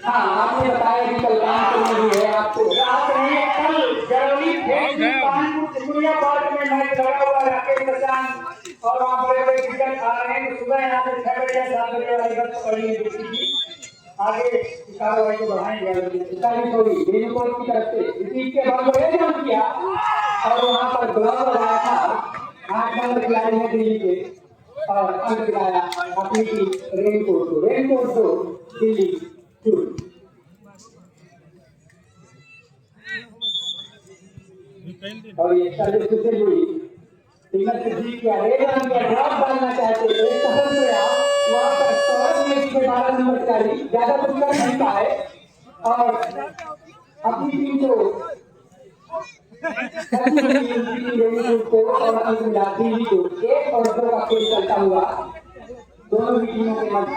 हाँ, आपने बताया कि कल कानपुर में भी है आपको। आपने कल जरूरी कानपुर त्रिपुरिया पार्क में मैच लगा हुआ है राकेश प्रशांत और वहाँ बड़े बड़े क्रिकेट आ रहे हैं। सुबह यहाँ से 6 बजे 7 बजे वाली बस पकड़ी है की आगे कार्रवाई को बढ़ाएंगे। बेनीपुर की तरफ से इसी के बाद किया और वहाँ पर ग्राउंड लगाया था 8 नंबर खिलाड़ी है दिल्ली के और अंक दिलाया अपनी रेनकोट को दिल्ली और ये सर्विस से जुड़ी टीमर से जीत किया रेडन के ड्रॉप डालना चाहते थे सफल हुआ वहां पर सौरभ ने के 12 नंबर खिलाड़ी ज्यादा कुछ कर नहीं पाए और अपनी टीम को और अंक मिला दिल्ली को 1 और 2 का खेल चलता हुआ दोनों ही टीमों के मध्य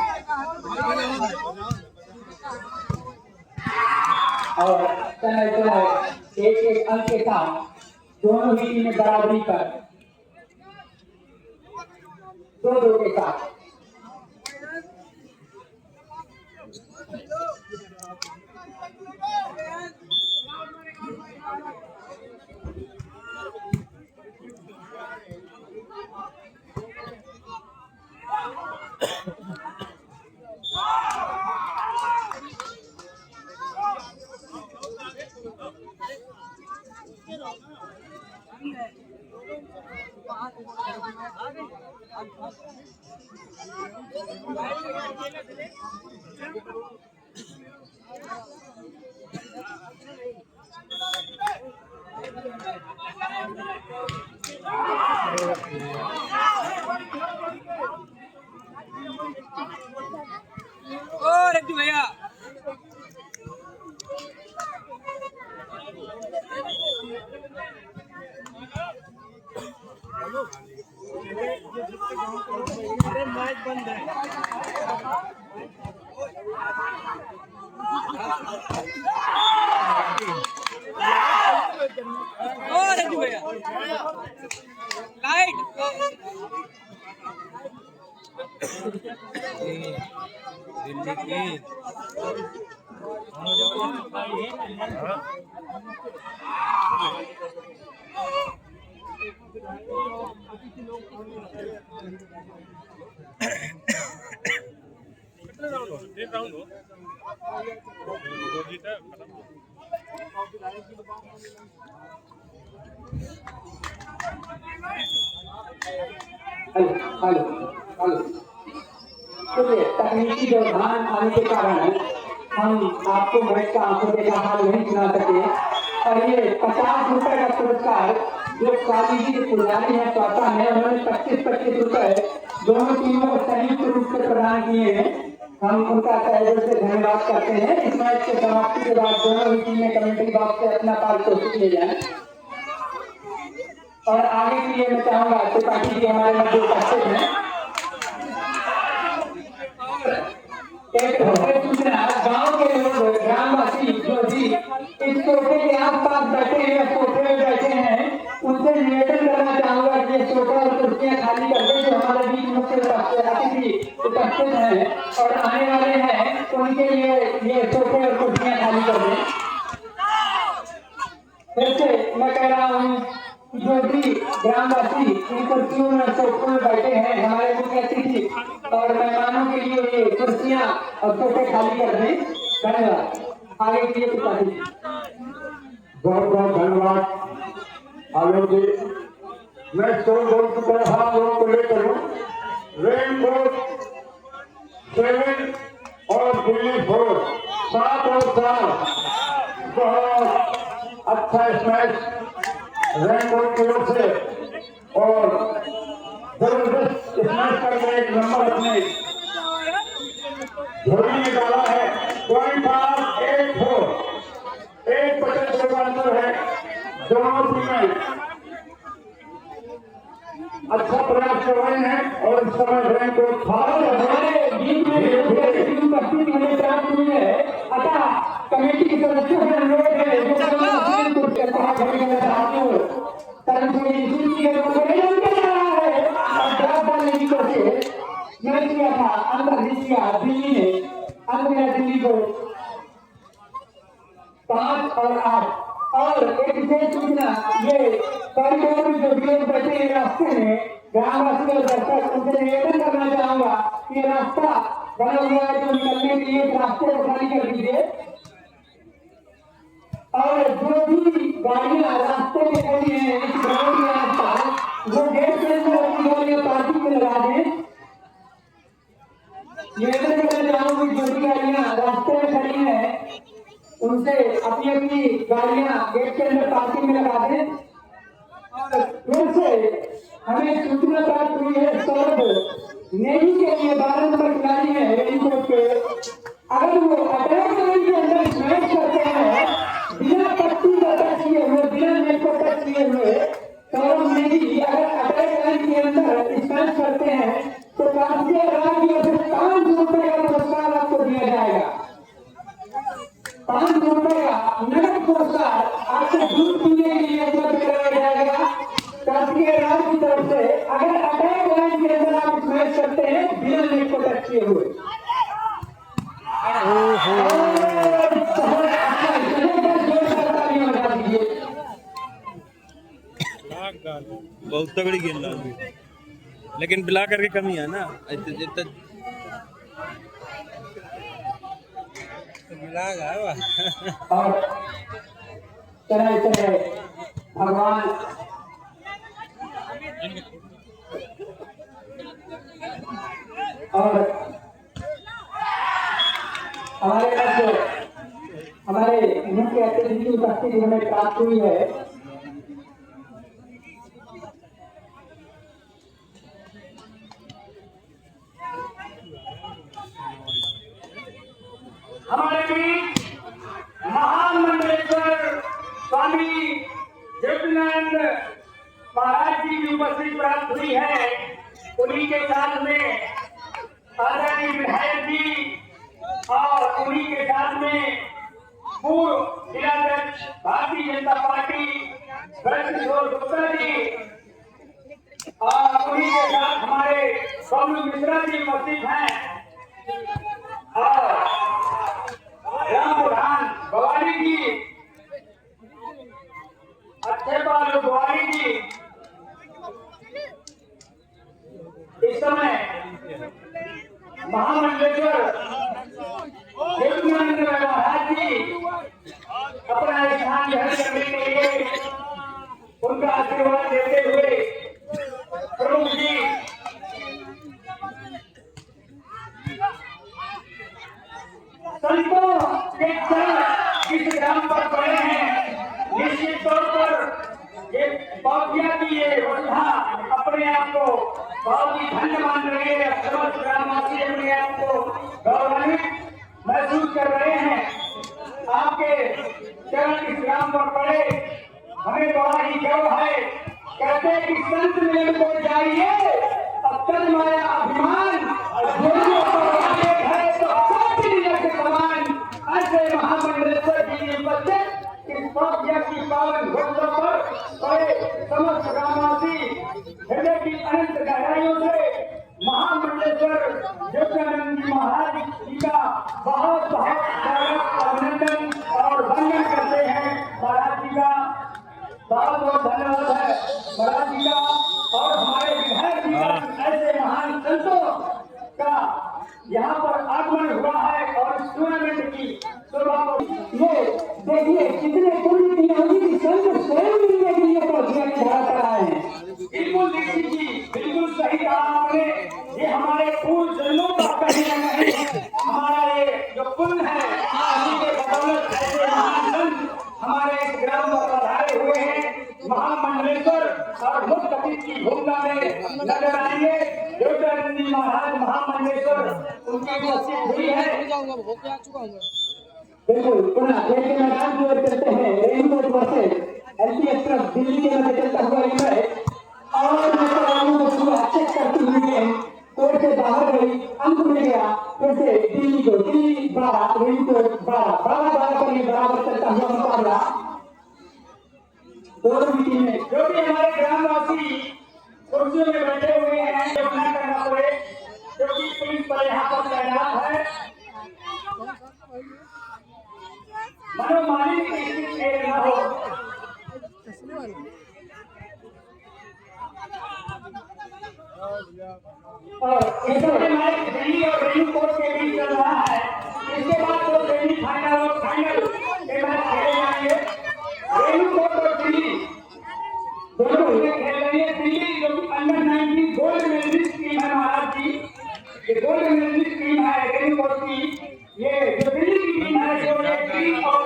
और चल एक अंक के साथ दोनों ही टीमें बराबरी पर 2-2 के साथ और एक भैया मैच बंद है और एक भैया लाइट दिल्ली की तकनीकी व्यवधान आने के कारण हम आपको मैच का आंखों देखा हाल नहीं सुना सके और ये 50 रुपए का पुरस्कार जो काली जी के पुजारी है चौथा है उन्होंने 25-25 रुपए दोनों टीमों को संयुक्त रूप से प्रदान किए हैं। हम उनका तहे दिल से धन्यवाद करते हैं। इस मैच के समाप्ति के बाद दोनों ही टीमें कमेंट्री बॉक्स से अपना पाल घोषित किए जाए और आगे के लिए मैं चाहूंगा त्रिपाठी जी हमारे मध्य उपस्थित हैं। एक सूचना गांव के लोग ग्रामवासी जो भी इस सोफे के आसपास बैठे हैं सोफे में बैठे हैं उनसे निवेदन करना चाहूंगा कि ये सोफा और कुर्सियां खाली कर दें जो हमारे बीच मुख्य अतिथि उपस्थित हैं और आने वाले हैं उनके लिए ये सोफे और कुर्सियां खाली कर दें। फिर से मैं कह रहा हूँ जो भी ग्रामवासी इन कुर्सियों में सोफों में बैठे हैं हमारे मुख्य अतिथि और मेहमानों के लिए ये कुर्सियां और सोफे खाली कर दें। धन्यवाद। आगे के लिए बहुत बहुत धन्यवाद आलोक जी। मैं स्टोन बोल की तरफ आप लोगों को लेकर हूँ रेनकोट 7 और दिल्ली 4 7 और 4 बहुत अच्छा मैच रेनकोट की ओर से और जबरदस्त स्मैश करके एक नंबर अपने झोली में डाला है। पॉइंट 8-4 एक 50 का अंतर है। दोनों टीमें अच्छा प्रयास कर रहे हैं और इस समय रेनकोट कमेटी के सदस्यों से अनुरोध है मैच किया था अंदर जीत किया दिल्ली ने अंत में दिल्ली को 5 और 8 और एक विशेष सूचना, ये कॉरिडोर में जो लोग बैठे हैं रास्ते में, ग्रामवासियों दर्शक उनसे निवेदन करना चाहूंगा कि रास्ता बना हुआ है जो निकलने के लिए रास्ते को खाली कर दीजिए और जो भी गाड़ियां रास्ते में खड़ी हैं इस ग्राउंड के आसपास वो गेट के अंदर अपनी गाड़ियां पार्किंग में लगा दें। निवेदन करना चाहूंगी जो भी गाड़ियां रास्ते में खड़ी हैं उनसे अपनी अपनी गाड़ियां गेट के अंदर पार्किंग में लगा दें। और फिर से हमें सूचना प्राप्त हुई है सौरभ नेवी के लिए 12 नंबर खिलाड़ी है रेनकोट के, अगर वो अटैक के अंदर स्मैश करते हैं बिना पट्टी का टच किए हुए, बिना नेट को टच किए हुए, सौरभ नेवी अगर अटैक लाइन के अंदर स्मैश करते हैं तो राष्ट्रीय राज्य से 500 रुपए का पुरस्कार आपको दिया जाएगा। 500 रुपए का नगद पुरस्कार आपको दूध पीने के लिए उपलब्ध कराया जाएगा राष्ट्रीय राज्य की तरफ से, अगर अटैक लाइन के अंदर आप स्मैश करते हैं बिना नेट को टच किए हुए। बहुत तगड़ी गेंद लगी, लेकिन बिला करके कमी है ना, और चले भगवान और हमारे पास हमारे मुख्य अतिथि की उपस्थिति हमें प्राप्त हुई है। हमारे बीच महान मंडलेश्वर स्वामी जगन्नाथ महाराज जी की उपस्थिति प्राप्त हुई है। उन्हीं के साथ में आदरणीय विधायक जी और उन्हीं के साथ में पूर्व जिलाध्यक्ष भारतीय जनता पार्टी ब्रजकिशोर गुप्ता जी और उन्हीं के साथ हमारे बबलू मिश्रा जी उपस्थित हैं और राम प्रधान बवाली जी, अच्छे बाल बवाली जी इस समय महामंडलेश्वर देवनानंद महाराज जी अपना स्थान ग्रहण करने के लिए उनका आशीर्वाद देते हुए प्रमुख जी संतों के चरण इस ग्राम पर पड़े हैं। निश्चित तौर पर ये बाबिया की ये वसुधा अपने आप को बहुत ही धन्य मान रहे हैं। समस्त ग्रामवासी अपने आप को गौरवान्वित महसूस कर रहे हैं। आपके चरण इस ग्राम पर पड़े हमें बड़ा ही गर्व है। कहते हैं कि संत मेल को जाइए अब तक माया अभिमान ऐसे महामंडलेश्वर जी की उपस्थित इस पावन की पावन घोषणा पर बड़े समस्त ग्रामवासी हृदय की अनंत गहराइयों से महामंडलेश्वर जगन्नाथ जी महाराज जी का बहुत बहुत अभिनंदन और वंदन करते हैं। महाराज जी का बहुत बहुत धन्यवाद है महाराज जी का और हमारे विधायक जी का ऐसे महान संतों का यहाँ पर आगमन हुआ है और इस टूर्नामेंट की ये देखिए कितने पुण्य की होगी संत स्वयं मिलने के लिए पहुंचने की धारा पर आए हैं। बिल्कुल दीक्षित जी बिल्कुल सही कहा आपने। ये हमारे पूर्व जन्मों का कहीं न कहीं हमारा ये जो पुण्य है इसी के बदौलत ऐसे महान संत हमारे इस ग्राम में पधारे हुए हैं। महामंडलेश्वर और मुख्य अतिथि की भूमिका में नजर आएंगे जगन्नाथ जी महाराज महामंडलेश्वर उनकी उपस्थित हुई है। बिल्कुल पुनः खेल के मैदान की ओर चलते हैं। Raincoat versus LP express Delhi के मध्य चलता हुआ रेलवे और चेक करती हुई गेम कोर्ट से बाहर गई, अंक मिल गया फिर से दिल्ली को। दिल्ली 12 रेनकोट 12 पर ये बराबर चलता हुआ मुकाबला दोनों की टीम में। जो भी हमारे ग्रामवासी कुर्सियों में बैठे हुए हैं अपना करना पड़े क्योंकि पुलिस पर यहाँ पर तैनात है। मनोमानी की स्थिति न हो। और इस समय मैच दिल्ली और रेनकोट के बीच चल रहा है। इसके बाद तो सेमीफाइनल और फाइनल के मैच खेले जाएंगे। रेनकोट और दिल्ली दोनों ही खेल रही है। दिल्ली जो कि अंडर 19 गोल्ड मेडलिस्ट टीम है महाराज जी, ये गोल्ड मेडलिस्ट टीम है रेनकोट की। ये जो दिल्ली की टीम है जो ग्रीन और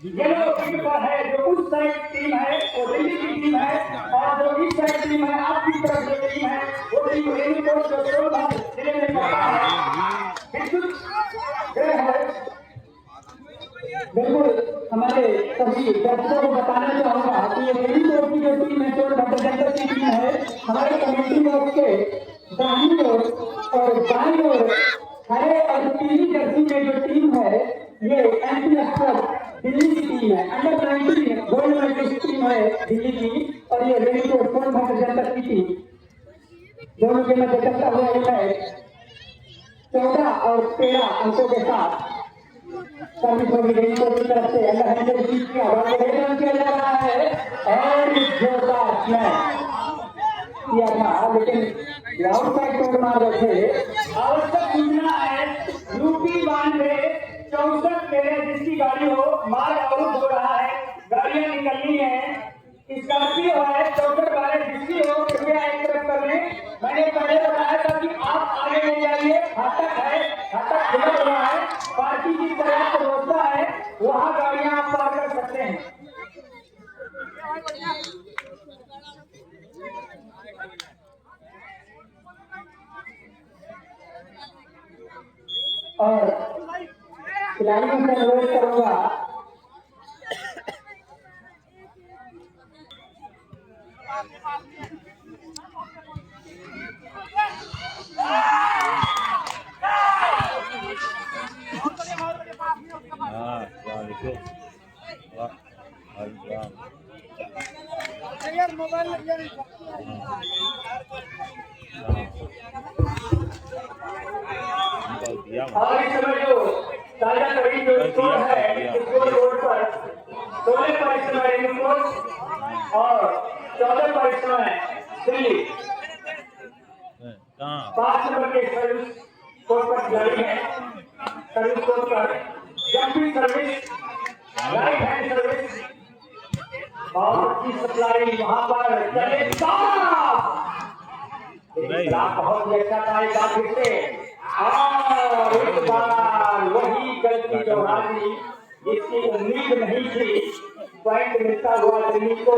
येलो टीम पर है, जो उस साइड टीम है वो दिल्ली की टीम है, और जो इस साइड टीम है आपकी तरफ जो टीम है वो टीम रेनकोट जो सोनभद्र जिले में पड़ता है। बिल्कुल हमारे सभी दर्शकों को बताना चाहूंगा कि ये रेनकोट की जो टीम है सोनभद्र जनपद की टीम है। हमारे कमेटी बॉक्स के दाहिनी ओर और बाईं ओर हरे और पीली जर्सी में जो टीम है ये एमपीएफ दिल्ली की टीम है। अंडर 19 गोल्ड मेडलिस्ट टीम है दिल्ली की, और ये रेनकोट सोनभद्र जनपद की टीम। दोनों के मध्य चलता हुआ ये मैच 14 और 13 अंकों के साथ सर्विस होगी रेनकोट की तरफ से। अंडर 19 का रन किया जा रहा है और जोरदार मैच किया था, लेकिन आउटसाइड टोन मार रहे थे। आवश्यक सूचना है यूपी 92 64 जिसकी गाड़ी हो मार्ग अवरुद्ध हो रहा है, गाड़ियां निकलनी है। स्कॉर्पियो है 64 जिसकी हो कृपया एक तरफ कर लें। मैंने पहले बताया था कि आप आगे ले जाइए, फाटक है, फाटक खुला हुआ है, पार्टी की पर्याप्त व्यवस्था है, वहाँ गाड़ियां आप पार कर सकते हैं। और खिलाड़ियों से अनुरोध करूंगा और इस समय जो ताजा तरीन जो स्कोर है, स्कोर बोर्ड पर 16 पर इस समय रेनकोट और 14 पर इस समय दिल्ली। 5 नंबर के सर्विस कोर्ट पर खिलाड़ी है। सर्विस कोर्ट पर jumping service, right hand service, बहुत अच्छी सप्लाई वहां पर चले। बहुत ही अच्छा था एक बार फिर से, और एक बार वही गलती दोहरा दी जिसकी उम्मीद नहीं थी। पॉइंट मिलता हुआ दिल्ली को।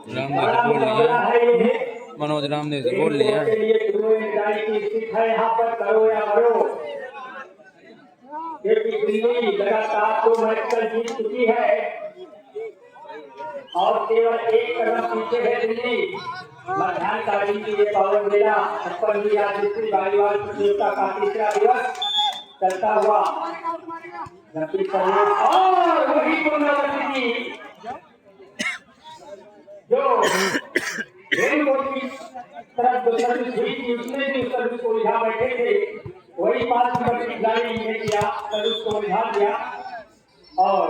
बड़ा मुकाबला है ये। मनोज रामदेव से बोल लिया के लिए की स्थिति है यहाँ पर, करो या मरो। दिल्ली लगातार 2 मैच कल जीत चुकी है और केवल 1 कदम पीछे है दिल्ली। मध्यान्हकालीन की ये पावन मेला 56वीं राष्ट्रीय वॉलीबॉल प्रतियोगिता का तीसरा दिवस चलता हुआ और वही पुनरावृत्ति जो रेनकोट की तरफ जो सर्विस हुई थी उसने भी सर्विस को उलझा बैठे थे, वही 5 नंबर की खिलाड़ी ने किया, सर्विस को उलझा दिया। और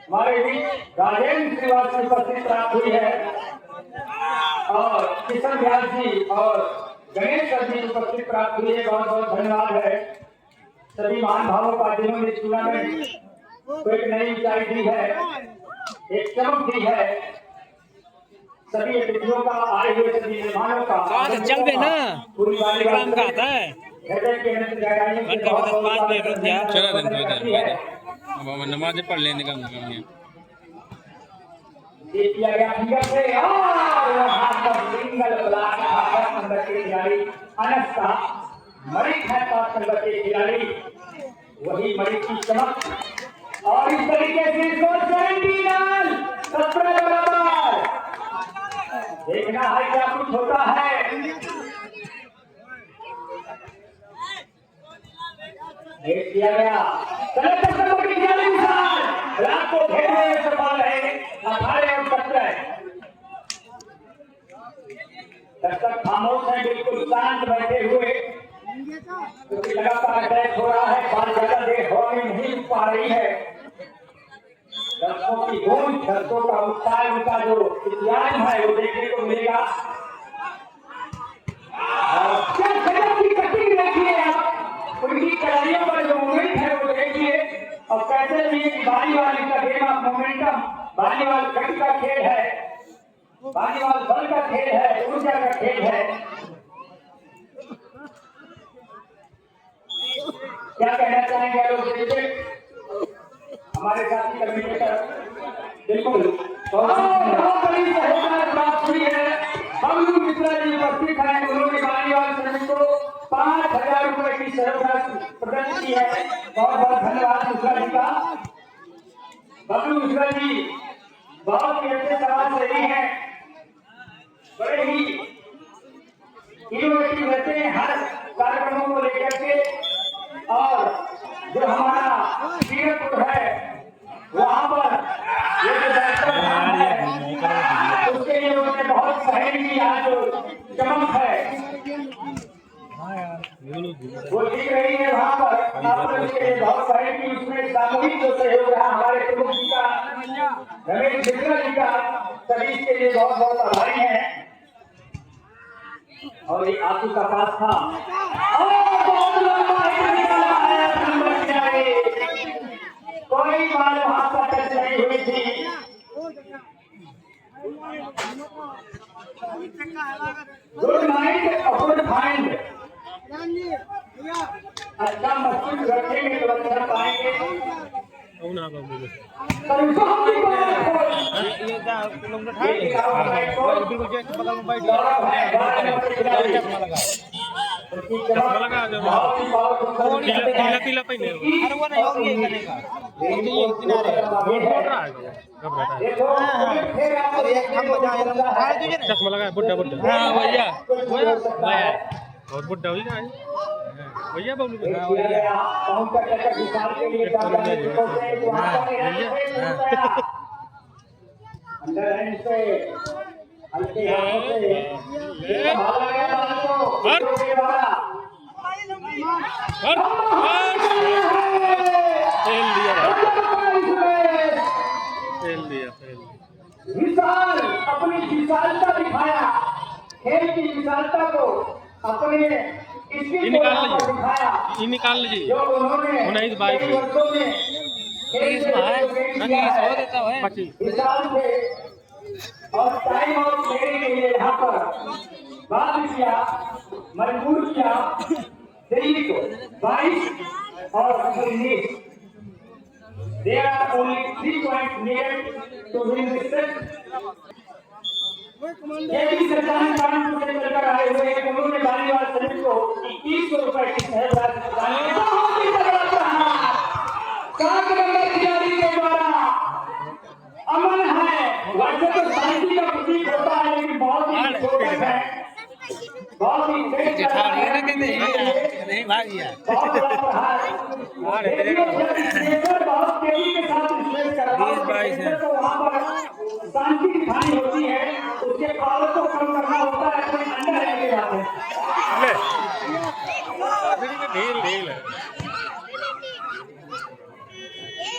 हमारे बीच राजेंद्र श्रीवास की उपस्थिति प्राप्त हुई है और किशन व्यास जी और गणेश सर जी की उपस्थिति प्राप्त हुई है। बहुत बहुत धन्यवाद है सभी महान भावों का जिन्होंने टूर्नामेंट को एक नई ऊंचाई दी है, एक चमक दी है। सभी अतिथियों का, आए हुए सभी मेहमानों का चल बे ना पूरी काम का आता है चलो नमाज पढ़ लेने का किया गया फिंगर से और वहां पर सिंगल ब्लॉक भारत नंबर के खिलाड़ी अनस्ता मणिक है। 5 नंबर के खिलाड़ी वही मणिक की चमक और इस तरीके से 17 रन 17 बराबर। देखना है क्या कुछ होता है। देख किया गया रात को घेरने में सवाल है 18 और 17। दर्शक खामोश है, बिल्कुल शांत बैठे हुए, क्योंकि लगातार अटैक हो रहा है। बाल ज्यादा देर होने नहीं पा दर्शकों का उत्साह, उनका जो इतिहास है वो देखने को मिलेगा। क्या गजब की कटिंग देखिए आप, उनकी कलाइयों पर जो मूवमेंट है वो देखिए। और कैसे भी वॉलीबॉल का गेम ऑफ मोमेंटम, वॉलीबॉल गति का खेल है, वॉलीबॉल बल का खेल है, ऊर्जा का खेल है। क्या कहना चाहेंगे लोग? हमारे साथी कम्युनिकेटर बिल्कुल बहुत बड़ी सफलता प्राप्त हुई है। बबलू मिश्रा जी उपस्थित हैं, उन्होंने वॉलीबॉल श्रमिक को 5,000 रुपए की सरफराज प्रदान की है। बहुत बहुत धन्यवाद मिश्रा जी का। बबलू मिश्रा जी बहुत ही अच्छे समाज सेवी हैं, बड़े ही इनोवेटिव रहते हैं हर कार्यक्रमों को लेकर के। और जो हमारा सीरतपुर है वहाँ पर ये जो डॉक्टर है उसके लिए उन्होंने बहुत पहल की। आज चमक है वो दिख रही है वहाँ पर, आपने उसके लिए बहुत पहल की। उसमें सामूहिक जो सहयोग रहा हमारे प्रमुख जी का, रमेश मिश्रा जी का, सभी इसके लिए बहुत बहुत आभारी हैं। और ये आंसू का पास था कोई बात वहां पर टच नहीं हुई थी। गुड नाइट गुड फाइंड, अच्छा मस्जिद रखेंगे तो अच्छा पाएंगे। तिला पहले चश्मा लगा बुड्ढा बुड्ढा। हाँ भैया बहुत बुड्ढा हो गया भैया बबलू विशाल अपनी विशालता दिखाया, खेल की विशालता को अपने निकाल लीजिए जो उन्होंने बाइक वर्षों में विशाल थे और टाइम आउट लेने के लिए यहाँ पर बात किया, मजबूर किया दिल्ली को 22 और 19। There are only 3 points needed to win this set. ये भी सरकारी कानून से चलकर आए हुए हैं। उन्होंने वॉलीबॉल श्रमिक को 2100 रुपए की सहयोग प्रदान की। बहुत ही तगड़ा प्रहार 7 नंबर खिलाड़ी के द्वारा अमन है। वैसे तो शांति का प्रतीक होता है लेकिन बहुत ही छोटा है, बहुत ही तेज नहीं भागिया बहुत बड़ा प्रहार। बहुत तेजी के साथ स्ट्रेस कर रहा है तो वहाँ पर शांति दिखानी होती है, उसके पावर को कम करना होता है, कोई अंडर लेके जाते हैं।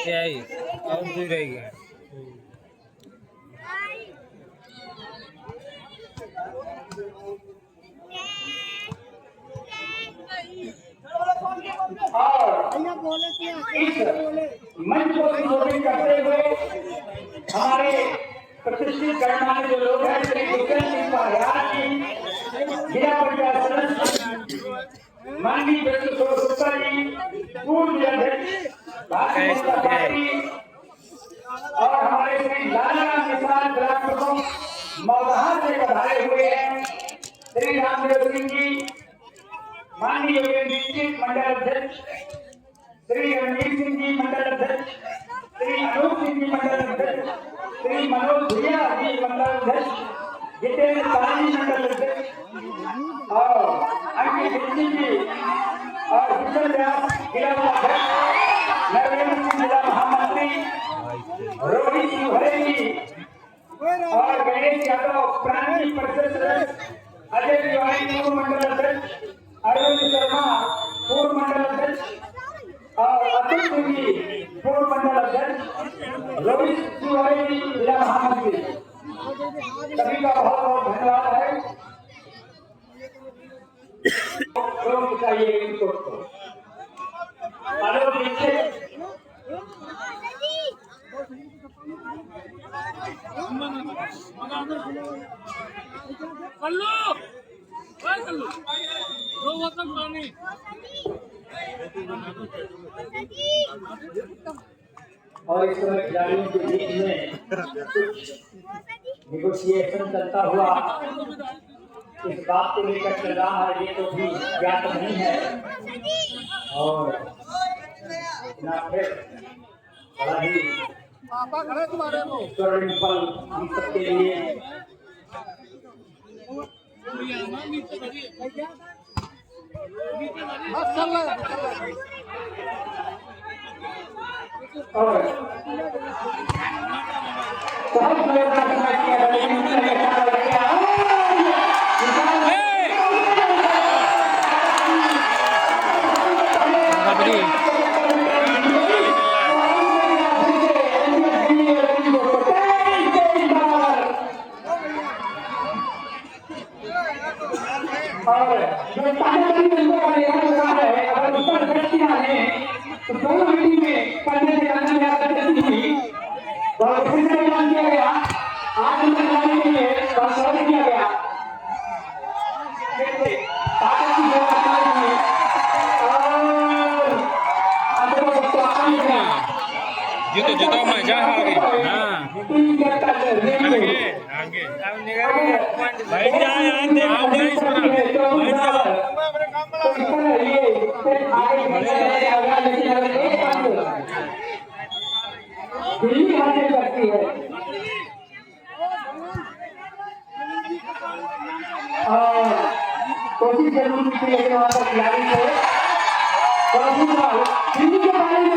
क्या ही और दूर रहेगी। और इस मंच को संबोधित करते हुए हमारे प्रतिष्ठित गणमान्य जो लोग हैं, श्री दुष्यंत सिंह पारिहार जी, जिला पंचायत माननीय डॉक्टर गुप्ता जी, पूर्व अध्यक्ष भारतीय जनता पार्टी, और हमारे श्री लालराम निशान ब्लॉक प्रमुख मौजहा से पधारे हुए हैं श्री रामदेव सिंह जी, माननीय डिस्ट्रिक्ट मंडल अध्यक्ष श्री रणवीर सिंह जी मंडल अध्यक्ष, श्री अनूप सिंह जी मंडल अध्यक्ष, श्री मनोज भैया जी मंडल अध्यक्ष, जितेंद्र ताली मंडल अध्यक्ष, और अंकित जी और भूषण व्यास जिला अध्यक्ष, नरेंद्र सिंह जिला महामंत्री, रोहित सिंह जी और गणेश यादव प्रांतीय परिषद सदस्य, अजय तिवारी पूर्व मंडल अध्यक्ष, अरविंद शर्मा पूर्व मंडल अध्यक्ष और अतुल सिंह पूर्व मंडल अध्यक्ष रोहित तिवारी जी, जिला महामंत्री, सभी का बहुत बहुत धन्यवाद है। चाहिए इनको हेलो पीछे कल्लू कल्लू दो वतन पानी और इस समय खिलाड़ियों के बीच में कुछ निगोशिएशन चलता हुआ इस बात को लेकर चल रहा है, ये तो भी ज्ञात नहीं है और ना फिर बड़ा ही स्वर्णिम पल हम सबके लिए और बहुत लोग और जो ताकतवर लोगों का लेखा है, अगर ऊपर व्यक्तियां हैं तो दोनों मीटिंग में करने से आने में आकर थी और फिर से ऐलान किया गया, आज नंबर लाने के लिए कॉन्फ्रेंस किया गया। ताकत की व्यवस्था की और अंदर तो आएगा जीतो मजा आ गई। हाँ आगे बैठ जा यार, देख दिल्ली हासिल करती है और कोशिश जरूर की है वहां पर खिलाड़ी को दिल्ली के बारे में